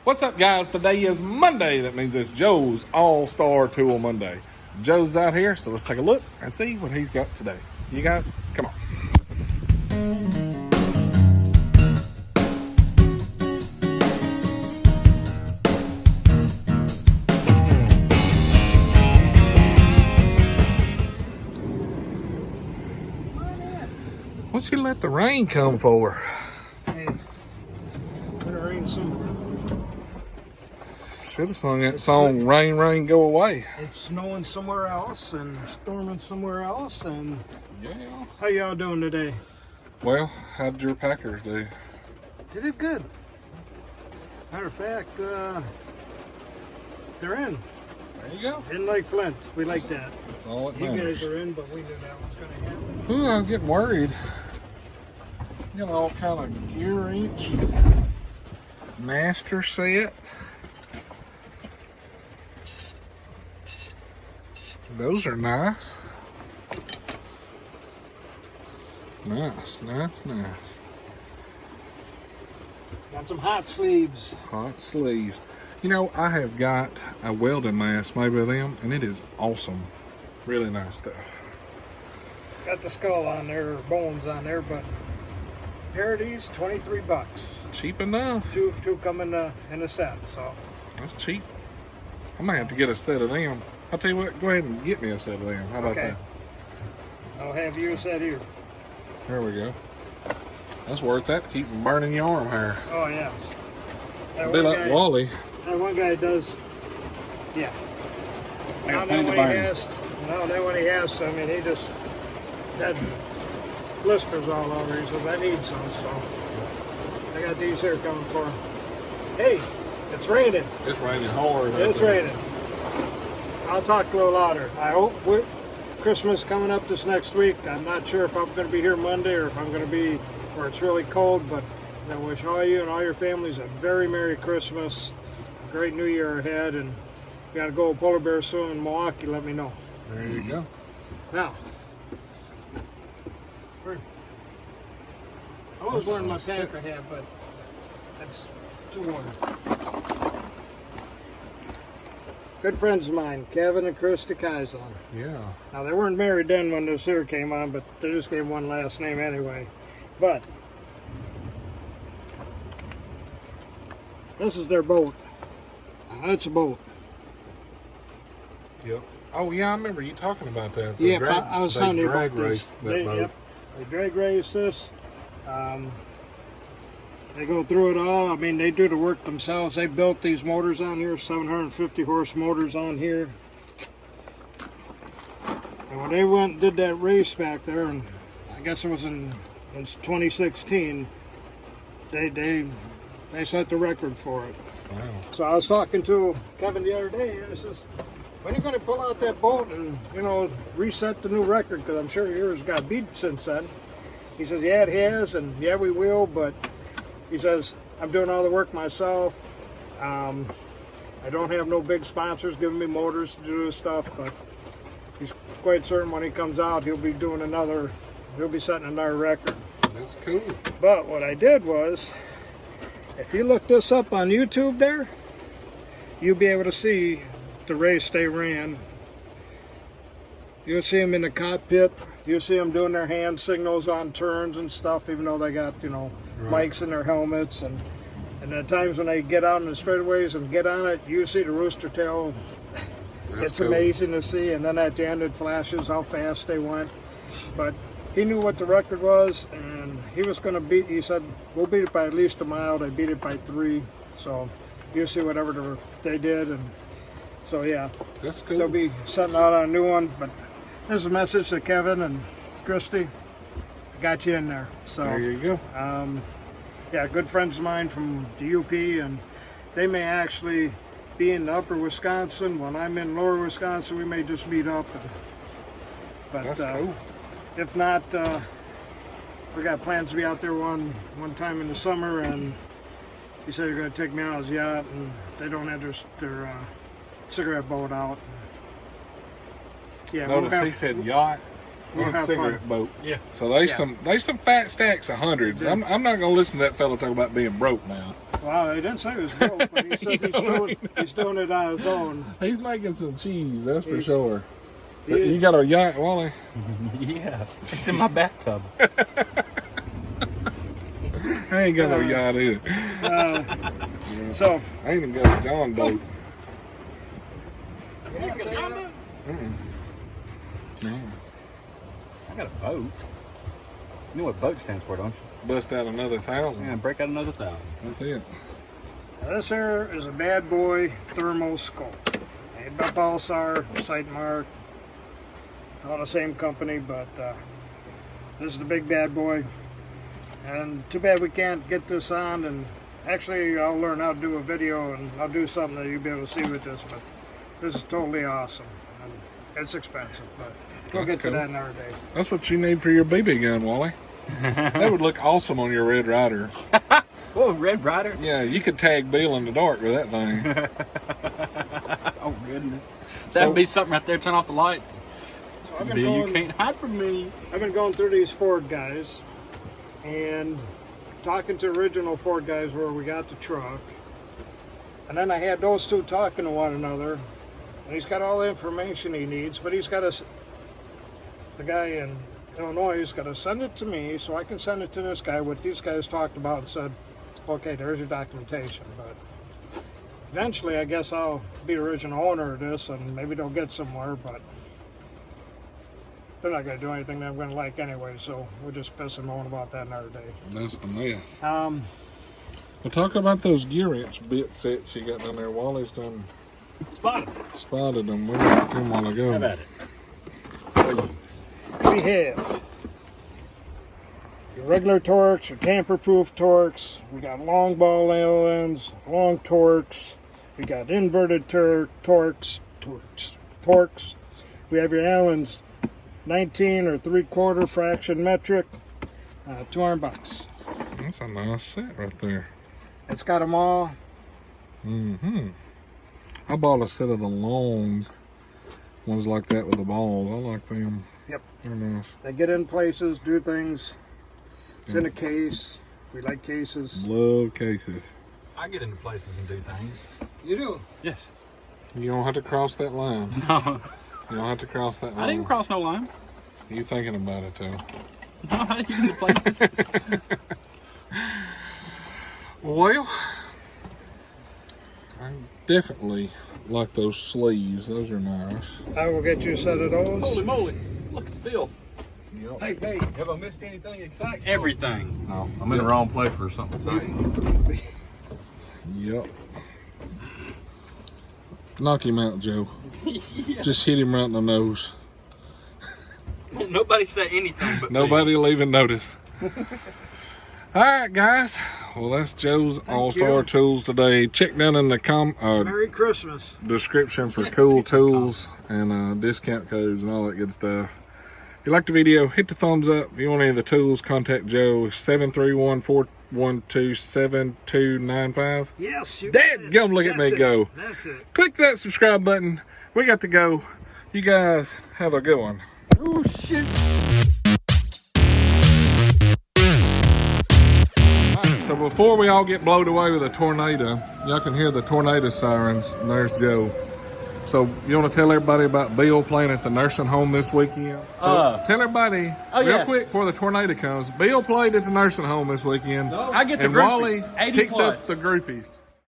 What's up, guys? Today is Monday. That means it's Joe's All-Star Tool Monday. Joe's out here, so let's take a look and see what he's got today. You guys, come on. What'd you let the rain come for? Hey, gonna rain some. Should have sung that song, Rain, Rain, Go Away. It's snowing somewhere else and storming somewhere else. And Yeah. how y'all doing today? Well, how did your Packers do? Did it good. Matter of fact, they're in. There you go. In like Flint. We like that. That's all it You matters. guys are in, but we knew that was gonna happen. Ooh, I'm getting worried. Got all kind of Gearwrench master sets. Those are nice. Nice. Got some hot sleeves. Hot sleeves. You know, I have got a welding mask made with them, and it is awesome. Really nice stuff. Got the skull on there, or bones on there, but pair of these, 23 bucks. Cheap enough. Two come in a set, so. That's cheap. I might have to get a set of them. I'll tell you what, go ahead and get me a set of them. How about Okay. that? I'll have you a set here. There we go. That's worth that to keep from burning your arm hair. Oh, yes. That A bit one like guy- Wally. That one guy does, yeah. I got Now that plenty one to he burn. has, now that one he has, I mean, he just had blisters all over. He says, I need some, so I got these here coming for him. Hey, it's raining. It's raining hard. It's raining. I'll talk a little louder. I hope Christmas coming up this next week. I'm not sure if I'm going to be here Monday or if I'm going to be where it's really cold, but I wish all you and all your families a very Merry Christmas, a great New Year ahead, and if you got to go polar bear soon in Milwaukee, let me know. There you go. Now, I was wearing my Packer hat, but that's too warm. Good friends of mine, Kevin and Christy Kaiser. Yeah. Now, they weren't married then when this here came on, but they just gave one last name anyway. But this is their boat. That's a boat. Yep. Oh, yeah, I remember you talking about that. Yeah, I was telling you about this. They drag race this. They go through it all. I mean, they do the work themselves. They built these motors on here, 750 horse motors on here. And when they went and did that race back there, and I guess it was in 2016, they set the record for it. Wow. So I was talking to Kevin the other day, and I says, when are you going to pull out that boat and, you know, reset the new record? Because I'm sure yours got beat since then. He says, yeah, it has, and yeah, we will, but he says, I'm doing all the work myself. I don't have no big sponsors giving me motors to do this stuff, but he's quite certain when he comes out, he'll be setting another record. That's cool. But what I did was, if you look this up on YouTube there, you'll be able to see the race they ran. You'll see them in the cockpit. You'll see them doing their hand signals on turns and stuff, even though they got, you know, mics in their helmets. And at times when they get out in the straightaways and get on it, you see the rooster tail. It's cool. amazing to see. And then at the end it flashes how fast they went. But he knew what the record was, and he was going to beat, he said, we'll beat it by at least a mile. They beat it by 3. So you'll see whatever they did. And so, yeah, That's cool. they'll be setting out on a new one. But this is a message to Kevin and Christy. Got you in there. So There you go. yeah, good friends of mine from the UP, and they may actually be in upper Wisconsin. When I'm in lower Wisconsin, we may just meet up. But That's cool. if not, we got plans to be out there one time in the summer, and he said they're going to take me out his yacht, and they don't have their cigarette boat out. Yeah, Notice he said yacht we'll and have cigarette fun. boat. Yeah. So they some fat stacks of hundreds. Yeah. I'm not gonna listen to that fellow talk about being broke now. Well, he didn't say he was broke, but he says he's doing it on his own. He's making some cheese, that's for sure. He- You got a yacht, Wally? Yeah, it's in my bathtub. I ain't got no yacht either. So, I ain't even got a John boat. No. I got a boat. You know what boat stands for, don't you? Bust out another 1,000. Yeah, break out another 1,000. That's it. this here is a bad boy thermal scope. Made by AllStar, site mark. All the same company, but this is the big bad boy. And too bad we can't get this on. And actually, I'll learn how to do a video and I'll do something that you'll be able to see with this. But this is totally awesome. And it's expensive, but we'll get to that another day. That's what you need for your BB gun, Wally. That would look awesome on your Red Ryder. Whoa, Red Ryder? Yeah, you could tag Bill in the dark with that thing. Oh, goodness. That'd be something right there. Turn off the lights. So Bill, you can't hide from me. I've been going through these Ford guys and talking to original Ford guys where we got the truck. And then I had those two talking to one another. And he's got all the information he needs, but he's got the guy in Illinois has got to send it to me so I can send it to this guy, what these guys talked about, and said, okay, there's your documentation. But eventually, I guess I'll be the original owner of this, and maybe they'll get somewhere, but they're not going to do anything that I'm going to like anyway, so we'll just piss and moan about that another day. That's the mess. Um, Well, talk about those Gearwrench bit sets you got down there. Wally's done spotted them. We got them a while ago. Have at it. we have your regular Torx, your tamper-proof Torx. We got long ball Allens, long Torx. We got inverted Torx. We have your Allens 19 or 3/4 fraction metric, $200. That's a nice set right there. It's got them all. I bought a set of the long ones like that with the balls. I like them. Yep. They're nice. They get in places, do things. It's in a case. We like cases. Love cases. I get into places and do things. You do? Yes. You don't have to cross that line. No, You don't have to cross that line. I didn't cross no line. You thinking about it, though. No, I didn't get into places. Well, I definitely like those sleeves. Those are nice. I will get you a set of those. Holy moly. Look, it's Bill. Hey, have I missed anything exciting? Everything. No, I'm in the wrong place for something exciting. Yep. Knock him out, Joe. Yeah. Just hit him right in the nose. Nobody say anything but Nobody will even notice. All right, guys. Well, that's Joe's AllStar you. Tools today. Check down in the Merry Christmas. description for cool tools and discount codes and all that good stuff. If you liked the video, hit the thumbs up. If you want any of the tools, contact Joe. 731-412-7295. Yes, you Dadgum, look at me go. That's it. Click that subscribe button. We got to go. You guys have a good one. Oh, shit. Alright, so before we all get blown away with a tornado, y'all can hear the tornado sirens, and there's Joe. So you want to tell everybody about Bill playing at the nursing home this weekend? So tell everybody real quick before the tornado comes. Bill played at the nursing home this weekend. I get the and groupies, Wally 80 picks plus. up the groupies.